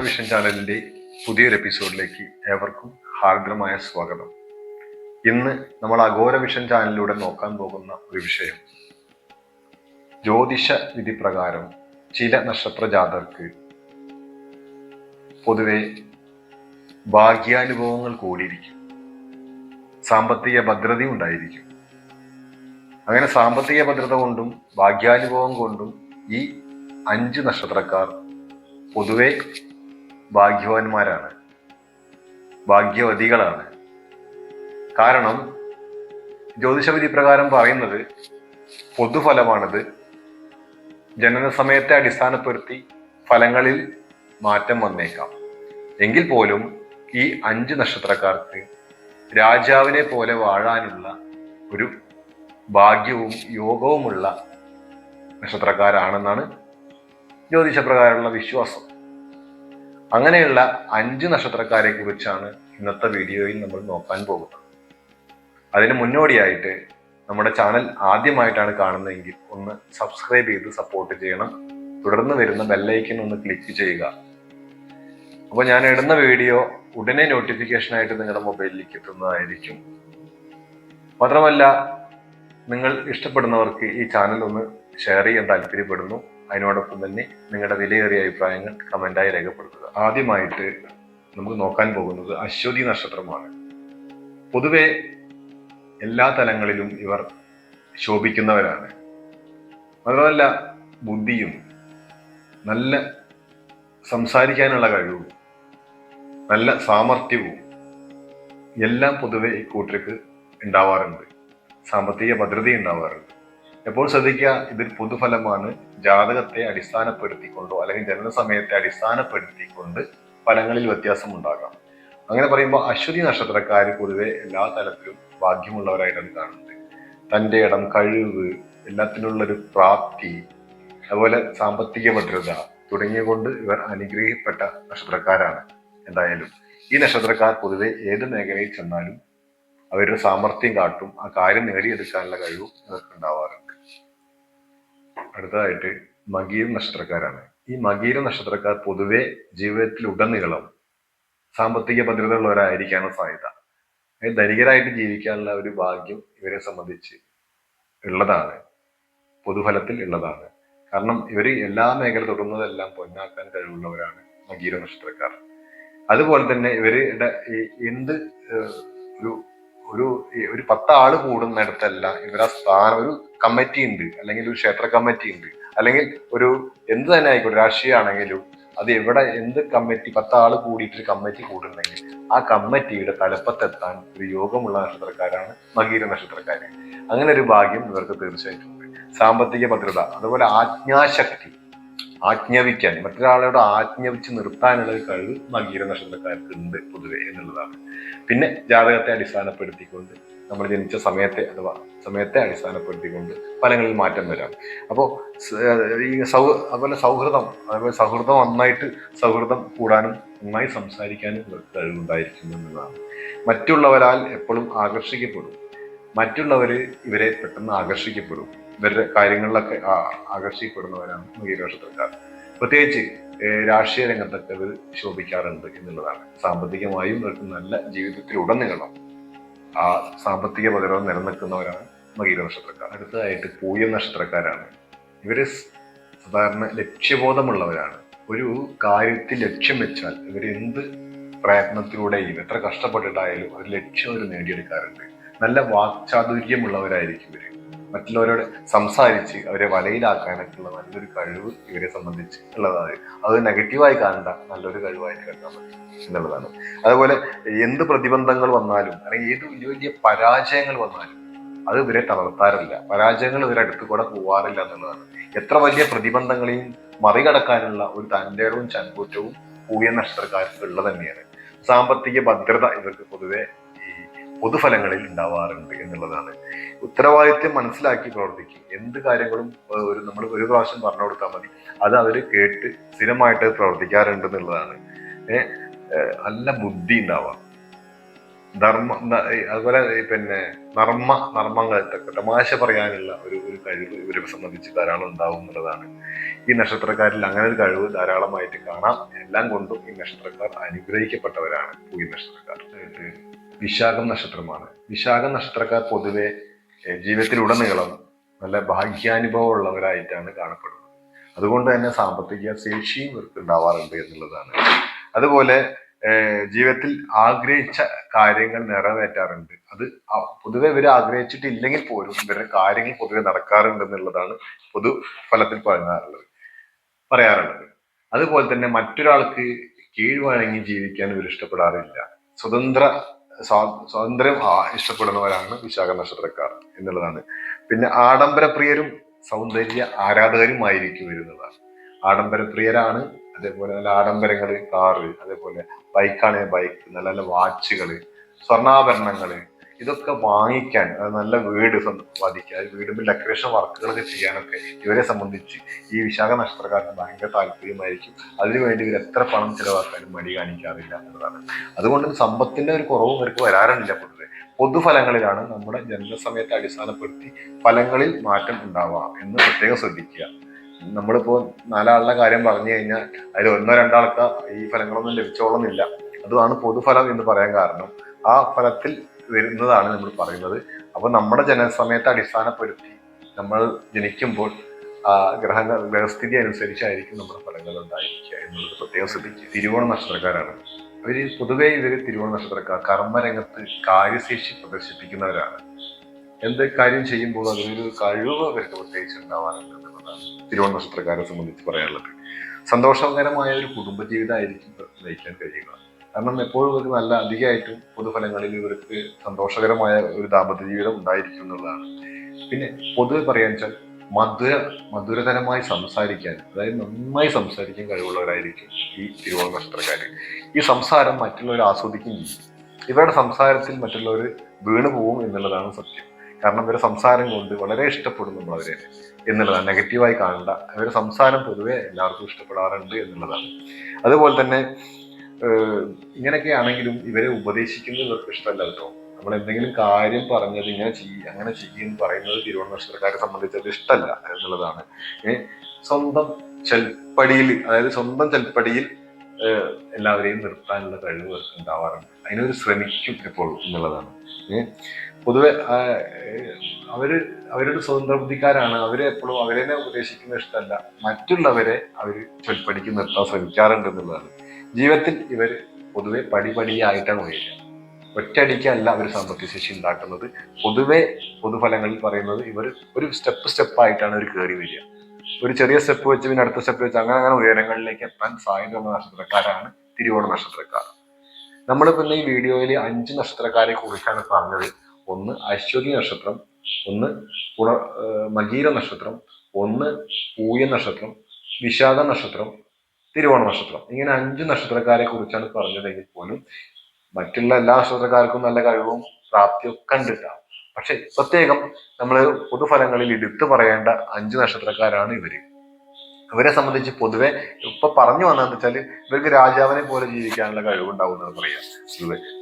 Vision ചാനലിന്റെ പുതിയൊരു എപ്പിസോഡിലേക്ക് ഏവർക്കും ഹാർദ്രമായ സ്വാഗതം. ഇന്ന് നമ്മൾ അഘോര വിഷൻ ചാനലിലൂടെ നോക്കാൻ പോകുന്ന ഒരു വിഷയം, ജ്യോതിഷ വിധി പ്രകാരം ചില നക്ഷത്ര ജാതർക്ക് പൊതുവെ ഭാഗ്യാനുഭവങ്ങൾ കൂടിയിരിക്കും, സാമ്പത്തിക ഭദ്രതയും ഉണ്ടായിരിക്കും. അങ്ങനെ സാമ്പത്തിക ഭദ്രത കൊണ്ടും ഭാഗ്യാനുഭവം കൊണ്ടും ഈ 5 നക്ഷത്രക്കാർ പൊതുവെ ഭാഗ്യവാന്മാരാണ്, ഭാഗ്യവതികളാണ്. കാരണം ജ്യോതിഷവിധി പ്രകാരം പറയുന്നത് പൊതുഫലമാണിത്. ജനന സമയത്തെ അടിസ്ഥാനപ്പെടുത്തി ഫലങ്ങളിൽ മാറ്റം വന്നേക്കാം. എങ്കിൽ പോലും ഈ 5 നക്ഷത്രക്കാർക്ക് രാജാവിനെ പോലെ വാഴാനുള്ള ഒരു ഭാഗ്യവും യോഗവുമുള്ള നക്ഷത്രക്കാരാണെന്നാണ് ജ്യോതിഷപ്രകാരമുള്ള വിശ്വാസം. അങ്ങനെയുള്ള 5 നക്ഷത്രക്കാരെ കുറിച്ചാണ് ഇന്നത്തെ വീഡിയോയിൽ നമ്മൾ നോക്കാൻ പോകുന്നത്. അതിന് മുന്നോടിയായിട്ട് നമ്മുടെ ചാനൽ ആദ്യമായിട്ടാണ് കാണുന്നതെങ്കിൽ ഒന്ന് സബ്സ്ക്രൈബ് ചെയ്ത് സപ്പോർട്ട് ചെയ്യണം. തുടർന്ന് വരുന്ന ബെല്ലൈക്കൻ ഒന്ന് ക്ലിക്ക് ചെയ്യുക. അപ്പോൾ ഞാൻ ഇടുന്ന വീഡിയോ ഉടനെ നോട്ടിഫിക്കേഷനായിട്ട് നിങ്ങളുടെ മൊബൈലിലേക്ക് എത്തുന്നതായിരിക്കും. മാത്രമല്ല, നിങ്ങൾ ഇഷ്ടപ്പെടുന്നവർക്ക് ഈ ചാനൽ ഒന്ന് ഷെയർ ചെയ്യാൻ താല്പര്യപ്പെടുന്നു. അതിനോടൊപ്പം തന്നെ നിങ്ങളുടെ വിലയേറിയ അഭിപ്രായങ്ങൾ കമന്റായി രേഖപ്പെടുത്തുക. ആദ്യമായിട്ട് നമുക്ക് നോക്കാൻ പോകുന്നത് അശ്വതി നക്ഷത്രമാണ്. പൊതുവെ എല്ലാ തലങ്ങളിലും ഇവർ ശോഭിക്കുന്നവരാണ്. മാത്രമല്ല, ബുദ്ധിയും നല്ല സംസാരിക്കാനുള്ള കഴിവും നല്ല സാമർഥ്യവും എല്ലാം പൊതുവെ ഈ കൂട്ടർക്ക് ഉണ്ടാവാറുണ്ട്. സാമ്പത്തിക ഭദ്രത ഉണ്ടാവാറുണ്ട്. എപ്പോൾ ശ്രദ്ധിക്കുക, ഇതൊരു പൊതുഫലമാണ്. ജാതകത്തെ അടിസ്ഥാനപ്പെടുത്തിക്കൊണ്ടോ അല്ലെങ്കിൽ ജനന സമയത്തെ അടിസ്ഥാനപ്പെടുത്തിക്കൊണ്ട് ഫലങ്ങളിൽ വ്യത്യാസം ഉണ്ടാകാം. അങ്ങനെ പറയുമ്പോൾ അശ്വതി നക്ഷത്രക്കാർ പൊതുവെ എല്ലാ തലത്തിലും ഭാഗ്യമുള്ളവരായിട്ടാണ് കാണുന്നത്. തൻ്റെ ഇടം, കഴിവ്, എല്ലാത്തിനുള്ളൊരു പ്രാപ്തി, അതുപോലെ സാമ്പത്തിക ഭദ്രത തുടങ്ങിയ കൊണ്ട് ഇവർ അനുഗ്രഹിക്കപ്പെട്ട നക്ഷത്രക്കാരാണ്. എന്തായാലും ഈ നക്ഷത്രക്കാർ പൊതുവെ ഏത് മേഖലയിൽ ചെന്നാലും അവരുടെ സാമർഥ്യം കാട്ടും. ആ കാര്യം നേടിയെടുക്കാനുള്ള കഴിവും ഇവർക്ക് ഉണ്ടാവാറുണ്ട്. അടുത്തതായിട്ട് മകീര നക്ഷത്രക്കാരാണ്. ഈ മകീര നക്ഷത്രക്കാർ പൊതുവെ ജീവിതത്തിൽ ഉടനീളം സാമ്പത്തിക ഭദ്രത ഉള്ളവരായിരിക്കാനുള്ള സാധ്യത. ധനികരായിട്ട് ജീവിക്കാനുള്ള ഒരു ഭാഗ്യം ഇവരെ സംബന്ധിച്ച് ഉള്ളതാണ്, പൊതുഫലത്തിൽ ഉള്ളതാണ്. കാരണം ഇവർ എല്ലാ മേഖല തൊടുന്നതെല്ലാം പൊന്നാക്കാൻ കഴിവുള്ളവരാണ് മകീര നക്ഷത്രക്കാർ. അതുപോലെ തന്നെ ഇവരുടെ എന്ത് ഒരു ഒരു ഒരു 10 ആള് കൂടുന്നിടത്തല്ല ഇവരാ സ്ഥാനം, ഒരു കമ്മിറ്റി ഉണ്ട്, അല്ലെങ്കിൽ ഒരു ക്ഷേത്ര കമ്മിറ്റി ഉണ്ട്, അല്ലെങ്കിൽ ഒരു എന്ത് തന്നെ ആയിക്കോട്ടെ, രാഷ്ട്രീയമാണെങ്കിലും അത് എവിടെ എന്ത് കമ്മിറ്റി 10 ആള് കൂടിയിട്ട് കമ്മിറ്റി കൂടുന്നെങ്കിൽ ആ കമ്മിറ്റിയുടെ തലപ്പത്തെത്താൻ ഒരു യോഗമുള്ള നക്ഷത്രക്കാരാണ് മകീര നക്ഷത്രക്കാര്. അങ്ങനെ ഒരു ഭാഗ്യം ഇവർക്ക് തീർച്ചയായിട്ടും ഉണ്ട്. സാമ്പത്തിക ഭദ്രത, അതുപോലെ ആജ്ഞാശക്തി, ആജ്ഞാപിക്കാൻ, മറ്റൊരാളോട് ആജ്ഞാപിച്ച് നിർത്താനുള്ള ഒരു കഴിവ് മകീര നക്ഷത്രക്കാർക്ക് ഉണ്ട് പൊതുവെ എന്നുള്ളതാണ്. പിന്നെ ജാതകത്തെ അടിസ്ഥാനപ്പെടുത്തിക്കൊണ്ട് നമ്മൾ ജനിച്ച സമയത്തെ അടിസ്ഥാനപ്പെടുത്തിക്കൊണ്ട് ഫലങ്ങളിൽ മാറ്റം വരാം. അപ്പോൾ ഈ അതുപോലെ സൗഹൃദം നന്നായിട്ട് സൗഹൃദം കൂടാനും നന്നായി സംസാരിക്കാനും കഴിവുണ്ടായിരിക്കും എന്നുള്ളതാണ്. മറ്റുള്ളവരാൽ എപ്പോഴും ആകർഷിക്കപ്പെടും. മറ്റുള്ളവർ ഇവരെ പെട്ടെന്ന് ആകർഷിക്കപ്പെടും. ഇവരുടെ കാര്യങ്ങളിലൊക്കെ ആകർഷിക്കപ്പെടുന്നവരാണ് മകീര നക്ഷത്രക്കാർ. പ്രത്യേകിച്ച് രാഷ്ട്രീയ രംഗത്തൊക്കെ ഇവർ ശോഭിക്കാറുണ്ട് എന്നുള്ളതാണ്. സാമ്പത്തികമായും ഇവർക്ക് നല്ല ജീവിതത്തിലുടനീളം ആ സാമ്പത്തിക ഭദ്രത നിലനിൽക്കുന്നവരാണ് മകീര നക്ഷത്രക്കാർ. അടുത്തതായിട്ട് പൂയം നക്ഷത്രക്കാരാണ്. ഇവര് സാധാരണ ലക്ഷ്യബോധമുള്ളവരാണ്. ഒരു കാര്യത്തിൽ ലക്ഷ്യം വെച്ചാൽ ഇവർ എന്ത് പ്രയത്നത്തിലൂടെയും എത്ര കഷ്ടപ്പെട്ടിട്ടായാലും ഒരു ലക്ഷ്യം അവർ നേടിയെടുക്കാറുണ്ട്. നല്ല വാക്ചാതുര്യമുള്ളവരായിരിക്കും ഇവര്. മറ്റുള്ളവരോട് സംസാരിച്ച് അവരെ വലയിലാക്കാനൊക്കെയുള്ള നല്ലൊരു കഴിവ് ഇവരെ സംബന്ധിച്ച് ഉള്ളതാണ്. അത് നെഗറ്റീവായി കാണേണ്ട നല്ലൊരു കഴിവായിട്ട് കണ്ടാൽ മതി എന്നുള്ളതാണ്. അതുപോലെ എന്ത് പ്രതിബന്ധങ്ങൾ വന്നാലും അല്ലെങ്കിൽ ഏത് വലിയ വലിയ പരാജയങ്ങൾ വന്നാലും അത് ഇവരെ തളർത്താറില്ല. പരാജയങ്ങൾ ഇവരെ അടുത്ത് കൂടെ പോവാറില്ല എന്നുള്ളതാണ്. എത്ര വലിയ പ്രതിബന്ധങ്ങളെയും മറികടക്കാനുള്ള ഒരു തൻ്റെടവും ചങ്കൂറ്റവും പൂയ നക്ഷത്രക്കാർക്ക് ഉള്ളത് തന്നെയാണ്. സാമ്പത്തിക ഭദ്രത ഇവർക്ക് പൊതുവെ ഈ പൊതുഫലങ്ങളിൽ ഉണ്ടാവാറുണ്ട് എന്നുള്ളതാണ്. ഉത്തരവാദിത്വം മനസ്സിലാക്കി പ്രവർത്തിക്കും. എന്ത് കാര്യങ്ങളും നമ്മൾ ഒരു പ്രാവശ്യം പറഞ്ഞു കൊടുത്താൽ മതി, അത് അവര് കേട്ട് സ്ഥിരമായിട്ട് പ്രവർത്തിക്കാറുണ്ട് എന്നുള്ളതാണ്. നല്ല ബുദ്ധി ഉണ്ടാവാം. അതുപോലെ പിന്നെ നർമ്മങ്ങൾ തമാശ പറയാനുള്ള ഒരു കഴിവ് ഇവരെ സംബന്ധിച്ച് ധാരാളം ഉണ്ടാവും എന്നുള്ളതാണ്. ഈ നക്ഷത്രക്കാരിൽ അങ്ങനെ ഒരു കഴിവ് ധാരാളമായിട്ട് കാണാം. എല്ലാം കൊണ്ടും ഈ നക്ഷത്രക്കാർ അനുഗ്രഹിക്കപ്പെട്ടവരാണ്. പൂയ നക്ഷത്രക്കാർ. വിശാഖം നക്ഷത്രമാണ്. വിശാഖം നക്ഷത്രക്കാർ പൊതുവെ ജീവിതത്തിലുടനീളം നല്ല ഭാഗ്യാനുഭവം ഉള്ളവരായിട്ടാണ് കാണപ്പെടുന്നത്. അതുകൊണ്ട് തന്നെ സാമ്പത്തിക ശേഷിയും ഇവർക്ക് ഉണ്ടാവാറുണ്ട് എന്നുള്ളതാണ്. അതുപോലെ ജീവിതത്തിൽ ആഗ്രഹിച്ച കാര്യങ്ങൾ നിറവേറ്റാറുണ്ട്. അത് പൊതുവെ ഇവർ ആഗ്രഹിച്ചിട്ടില്ലെങ്കിൽ പോലും ഇവരുടെ കാര്യങ്ങൾ പൊതുവെ നടക്കാറുണ്ട് എന്നുള്ളതാണ് പൊതു ഫലത്തിൽ പറയാറുള്ളത്. അതുപോലെ തന്നെ മറ്റൊരാൾക്ക് കീഴ്വഴങ്ങി ജീവിക്കാൻ ഇവർ ഇഷ്ടപ്പെടാറില്ല. സ്വാതന്ത്ര്യം ഇഷ്ടപ്പെടുന്നവരാണ് വിശാഖ നക്ഷത്രക്കാർ എന്നുള്ളതാണ്. പിന്നെ ആഡംബരപ്രിയരും സൗന്ദര്യ ആരാധകരുമായിരിക്കും വരുന്നതാണ്. ആഡംബരപ്രിയരാണ്. അതേപോലെ നല്ല ആഡംബരങ്ങള്, കാറ്, അതേപോലെ ബൈക്കാണെങ്കിൽ ബൈക്ക്, നല്ല നല്ല വാച്ചുകള്, സ്വർണ്ണാഭരണങ്ങള്, ഇതൊക്കെ വാങ്ങിക്കാൻ, നല്ല വീട് വധിക്കാൻ, വീടിന്റെ ഡെക്കറേഷൻ വർക്കുകളൊക്കെ ചെയ്യാനൊക്കെ ഇവരെ സംബന്ധിച്ച് ഈ വിശാഖ നക്ഷത്രക്കാർക്ക് ഭയങ്കര താല്പര്യമായിരിക്കും. അതിനുവേണ്ടി ഇവർ എത്ര പണം ചിലവാക്കാനും മടി കാണിക്കാറില്ല എന്നുള്ളതാണ്. അതുകൊണ്ട് സമ്പത്തിന്റെ ഒരു കുറവും ഇവർക്ക് വരാറില്ല. പൊതുഫലങ്ങളിലാണ് നമ്മുടെ ജനനസമയത്തെ അടിസ്ഥാനപ്പെടുത്തി ഫലങ്ങളിൽ മാറ്റം ഉണ്ടാവുക എന്ന് പ്രത്യേകം ശ്രദ്ധിക്കുക. നമ്മളിപ്പോ നാലാളുടെ കാര്യം പറഞ്ഞു കഴിഞ്ഞാൽ അതിൽ ഒന്നോ രണ്ടാൾക്ക് ഈ ഫലങ്ങളൊന്നും ലഭിച്ചോളുന്നില്ല. അതാണ് പൊതുഫലം എന്ന് പറയാൻ കാരണം. ആ ഫലത്തിൽ വരുന്നതാണ് നമ്മൾ പറയുന്നത്. അപ്പൊ നമ്മുടെ ജനനസമയത്തെ അടിസ്ഥാനപ്പെടുത്തി നമ്മൾ ജനിക്കുമ്പോൾ ഗ്രഹസ്ഥിതി അനുസരിച്ചായിരിക്കും നമ്മുടെ ഫലങ്ങൾ ഉണ്ടായിരിക്കുക എന്നുള്ളത് പ്രത്യേകം ശ്രദ്ധിക്കുക. തിരുവോണ നക്ഷത്രക്കാരാണ് ഇവര് തിരുവോണ നക്ഷത്രക്കാർ കർമ്മരംഗത്ത് കാര്യശേഷി പ്രദർശിപ്പിക്കുന്നവരാണ്. എന്ത് കാര്യം ചെയ്യുമ്പോൾ അതിനൊരു കഴിവ് അവർക്ക് പ്രത്യേകിച്ച് ഉണ്ടാവാറുണ്ട് എന്നുള്ളതാണ് തിരുവോണ നക്ഷത്രക്കാരെ സംബന്ധിച്ച് പറയാനുള്ളത്. സന്തോഷകരമായ ഒരു കുടുംബജീവിതമായിരിക്കും നയിക്കാൻ കഴിയുക. കാരണം എപ്പോഴും ഒരു നല്ല അധികമായിട്ടും പൊതുഫലങ്ങളിൽ ഇവർക്ക് സന്തോഷകരമായ ഒരു ദാമ്പത്യ ജീവിതം ഉണ്ടായിരിക്കും എന്നുള്ളതാണ്. പിന്നെ പൊതുവെ പറയാൻ വെച്ചാൽ മധുരതരമായി സംസാരിക്കാൻ, അതായത് നന്നായി സംസാരിക്കാൻ കഴിവുള്ളവരായിരിക്കും ഈ തിരുവോണ നക്ഷത്രക്കാര്. ഈ സംസാരം മറ്റുള്ളവർ ആസ്വദിക്കുകയും ചെയ്യും. ഇവരുടെ സംസാരത്തിൽ മറ്റുള്ളവർ വീണു പോകും എന്നുള്ളതാണ് സത്യം. കാരണം ഇവരുടെ സംസാരം കൊണ്ട് വളരെ ഇഷ്ടപ്പെടും നമ്മളവരെ എന്നുള്ളതാണ്. നെഗറ്റീവായി കാണണ്ട. ഇവരുടെ സംസാരം പൊതുവെ എല്ലാവർക്കും ഇഷ്ടപ്പെടാറുണ്ട് എന്നുള്ളതാണ്. അതുപോലെ തന്നെ ഇങ്ങനെയൊക്കെ ആണെങ്കിലും ഇവരെ ഉപദേശിക്കുന്നത് ഇവർക്ക് ഇഷ്ടമല്ല കേട്ടോ. നമ്മൾ എന്തെങ്കിലും കാര്യം പറഞ്ഞത് ഇങ്ങനെ അങ്ങനെ ചെയ്യുമെന്ന് പറയുന്നത് തിരുവോണ നക്ഷത്രക്കാരെ സംബന്ധിച്ചത് ഇഷ്ടമല്ല എന്നുള്ളതാണ്. സ്വന്തം ചെൽപ്പടിയിൽ എല്ലാവരെയും നിർത്താനുള്ള കഴിവ് ഉണ്ടാവാറുണ്ട്. അതിനൊരു ശ്രമിക്കും എപ്പോഴും എന്നുള്ളതാണ്. പൊതുവെ അവരുടെ സ്വതന്ത്ര ബുദ്ധിക്കാരാണ്. അവരെ എപ്പോഴും അവരെ ഉപദേശിക്കുന്ന ഇഷ്ടമല്ല, മറ്റുള്ളവരെ അവര് ചൊൽപ്പടിക്ക് നിർത്താൻ ശ്രമിക്കാറുണ്ട് എന്നുള്ളതാണ്. ജീവിതത്തിൽ ഇവർ പൊതുവെ പടിപടിയായിട്ടാണ് ഉയരുക. ഒറ്റയടിക്കല്ല അവർ സാമ്പത്തിക ശേഷി ഉണ്ടാക്കുന്നത്. പൊതുഫലങ്ങളിൽ പറയുന്നത് ഇവർ ഒരു സ്റ്റെപ്പായിട്ടാണ് അവർ കയറി വരിക. ഒരു ചെറിയ സ്റ്റെപ്പ് വെച്ച് പിന്നെ അടുത്ത സ്റ്റെപ്പ് വെച്ച് അങ്ങനെ ഉയരങ്ങളിലേക്ക് എത്താൻ സാധ്യതയുള്ള നക്ഷത്രക്കാരാണ് തിരുവോണ നക്ഷത്രക്കാർ. നമ്മൾ പിന്നെ ഈ വീഡിയോയിൽ 5 നക്ഷത്രക്കാരെ കുറിച്ചാണ് പറഞ്ഞത്. ഒന്ന് അശ്വതി നക്ഷത്രം, ഒന്ന് മകീര നക്ഷത്രം, ഒന്ന് പൂയ നക്ഷത്രം, വിശാഖ നക്ഷത്രം, തിരുവോണ നക്ഷത്രം. ഇങ്ങനെ 5 നക്ഷത്രക്കാരെ കുറിച്ചാണ് പറഞ്ഞതെങ്കിൽ പോലും മറ്റുള്ള എല്ലാ നക്ഷത്രക്കാർക്കും നല്ല കഴിവും പ്രാപ്തിയും ഒക്കെ കണ്ടിട്ടാണ്. പക്ഷെ പ്രത്യേകം നമ്മൾ പൊതുഫലങ്ങളിൽ എടുത്തു പറയേണ്ട 5 നക്ഷത്രക്കാരാണ് ഇവര്. ഇവരെ സംബന്ധിച്ച് പൊതുവെ ഇപ്പൊ പറഞ്ഞു വന്നതെന്ന് വെച്ചാൽ ഇവർക്ക് രാജാവിനെ പോലെ ജീവിക്കാനുള്ള കഴിവുണ്ടാവുന്നത് പറയാം.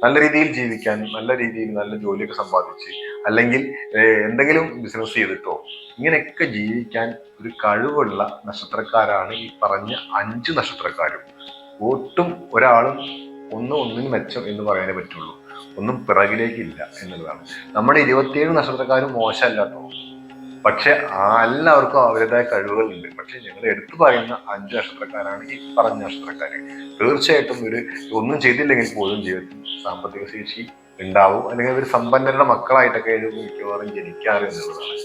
നല്ല രീതിയിൽ ജീവിക്കാൻ, നല്ല രീതിയിൽ നല്ല ജോലിയൊക്കെ സമ്പാദിച്ച്, അല്ലെങ്കിൽ എന്തെങ്കിലും ബിസിനസ് ചെയ്തിട്ടോ ഇങ്ങനെയൊക്കെ ജീവിക്കാൻ ഒരു കഴിവുള്ള നക്ഷത്രക്കാരാണ് ഈ പറഞ്ഞ 5 നക്ഷത്രക്കാരും. ഒട്ടും ഒരാളും ഒന്നിന് മെച്ചം എന്ന് പറയാനേ പറ്റുള്ളൂ. ഒന്നും പിറകിലേക്കില്ല എന്നുള്ളതാണ്. നമ്മുടെ 27 നക്ഷത്രക്കാരും മോശമല്ലാട്ടോ. പക്ഷെ എല്ലാവർക്കും അവരുടേതായ കഴിവുകളുണ്ട്. പക്ഷെ ഞങ്ങൾ എടുത്തു പറയുന്ന 5 നക്ഷത്രക്കാരാണ് ഈ പറഞ്ഞ നക്ഷത്രക്കാര്. തീർച്ചയായിട്ടും ഒന്നും ചെയ്തില്ലെങ്കിൽ പോലും ജീവിതത്തിൽ സാമ്പത്തിക ശേഷി ഉണ്ടാവും. അല്ലെങ്കിൽ ഒരു സമ്പന്നരുടെ മക്കളായിട്ടൊക്കെ മിക്കവാറും ജനിക്കാറ് എന്നുള്ളതാണ്.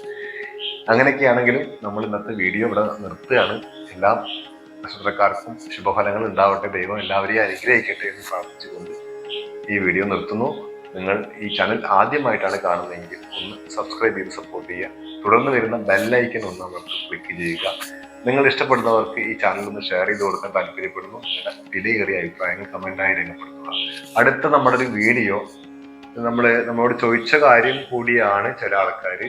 അങ്ങനെയൊക്കെയാണെങ്കിലും നമ്മൾ ഇന്നത്തെ വീഡിയോ ഇവിടെ നിർത്തുകയാണ്. എല്ലാ നക്ഷത്രക്കാർക്കും ശുഭഫലങ്ങൾ ഉണ്ടാവട്ടെ, ദൈവം എല്ലാവരെയും അനുഗ്രഹിക്കട്ടെ എന്ന് പ്രാർത്ഥിച്ചുകൊണ്ട് ഈ വീഡിയോ നിർത്തുന്നു. നിങ്ങൾ ഈ ചാനൽ ആദ്യമായിട്ടാണ് കാണുന്നതെങ്കിൽ ഒന്ന് സബ്സ്ക്രൈബ് ചെയ്ത് സപ്പോർട്ട് ചെയ്യുക. തുടർന്ന് വരുന്ന ബെല്ലൈക്കൻ ഒന്ന് അമർത്തി ക്ലിക്ക് ചെയ്യുക. നിങ്ങൾ ഇഷ്ടപ്പെടുന്നവർക്ക് ഈ ചാനൽ ഒന്ന് ഷെയർ ചെയ്ത് കൊടുക്കാൻ താല്പര്യപ്പെടുന്നു. നിങ്ങളുടെ വിലയേറിയ അഭിപ്രായങ്ങൾ കമന്റായി രേഖപ്പെടുത്തുക. അടുത്ത നമ്മുടെ ഒരു വീഡിയോ നമ്മളോട് ചോദിച്ച കാര്യം കൂടിയാണ് ചില ആൾക്കാർ.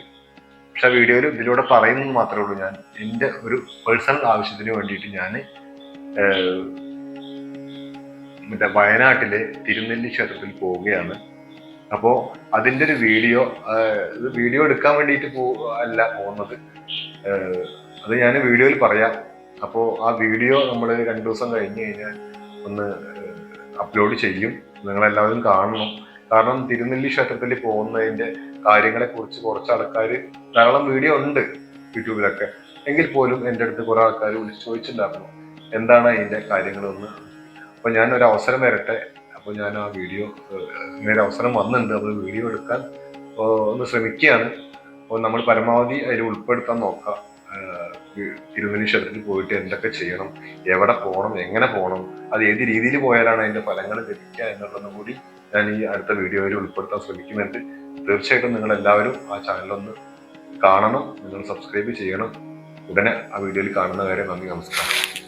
പക്ഷെ വീഡിയോയിൽ ഇതിലൂടെ പറയുന്നത് മാത്രമേ ഉള്ളൂ. ഞാൻ എൻ്റെ ഒരു പേഴ്സണൽ ആവശ്യത്തിന് വേണ്ടിയിട്ട് ഞാൻ വയനാട്ടിലെ തിരുനെല്ലി ക്ഷേത്രത്തിൽ പോവുകയാണ്. അപ്പോൾ അതിൻ്റെ ഒരു വീഡിയോ, ഇത് വീഡിയോ എടുക്കാൻ വേണ്ടിയിട്ട് അല്ല പോകുന്നത്, അത് ഞാൻ വീഡിയോയിൽ പറയാം. അപ്പോൾ ആ വീഡിയോ നമ്മൾ 2 ദിവസം കഴിഞ്ഞ് കഴിഞ്ഞാൽ ഒന്ന് അപ്ലോഡ് ചെയ്യും. നിങ്ങളെല്ലാവരും കാണണം. കാരണം തിരുനെല്ലി ക്ഷേത്രത്തിൽ പോകുന്നതിൻ്റെ കാര്യങ്ങളെ കുറിച്ച് കുറച്ച് ആൾക്കാർ, ധാരാളം വീഡിയോ ഉണ്ട് യൂട്യൂബിലൊക്കെ, എങ്കിൽ പോലും എൻ്റെ അടുത്ത് കുറെ ആൾക്കാർ വിളിച്ച് ചോദിച്ചിട്ടുണ്ടായിരുന്നു എന്താണ് അതിൻ്റെ കാര്യങ്ങളൊന്ന്. അപ്പോൾ ഞാൻ ഒരു അവസരം വരട്ടെ, അപ്പോൾ ഞാൻ ആ വീഡിയോ, ഇങ്ങനെ ഒരു അവസരം വന്നിട്ടുണ്ട്, അപ്പോൾ വീഡിയോ എടുക്കാൻ ഒന്ന് ശ്രമിക്കുകയാണ്. അപ്പോൾ നമ്മൾ പരമാവധി അതിൽ ഉൾപ്പെടുത്താൻ നോക്കാം. തിരുനെല്ലി ക്ഷേത്രത്തിൽ പോയിട്ട് എന്തൊക്കെ ചെയ്യണം, എവിടെ പോകണം, എങ്ങനെ പോകണം, അത് ഏത് രീതിയിൽ പോയാലാണ് അതിന്റെ ഫലങ്ങൾ ലഭിക്കുക എന്നുള്ളതും കൂടി ഞാൻ ഈ അടുത്ത വീഡിയോയിൽ ഉൾപ്പെടുത്താൻ ശ്രമിക്കുന്നുണ്ട്. തീർച്ചയായിട്ടും നിങ്ങൾ എല്ലാവരും ആ ചാനലൊന്ന് കാണണം, നിങ്ങൾ സബ്സ്ക്രൈബ് ചെയ്യണം. ഉടനെ ആ വീഡിയോയിൽ കാണുന്ന കാര്യം. നന്ദി, നമസ്കാരം.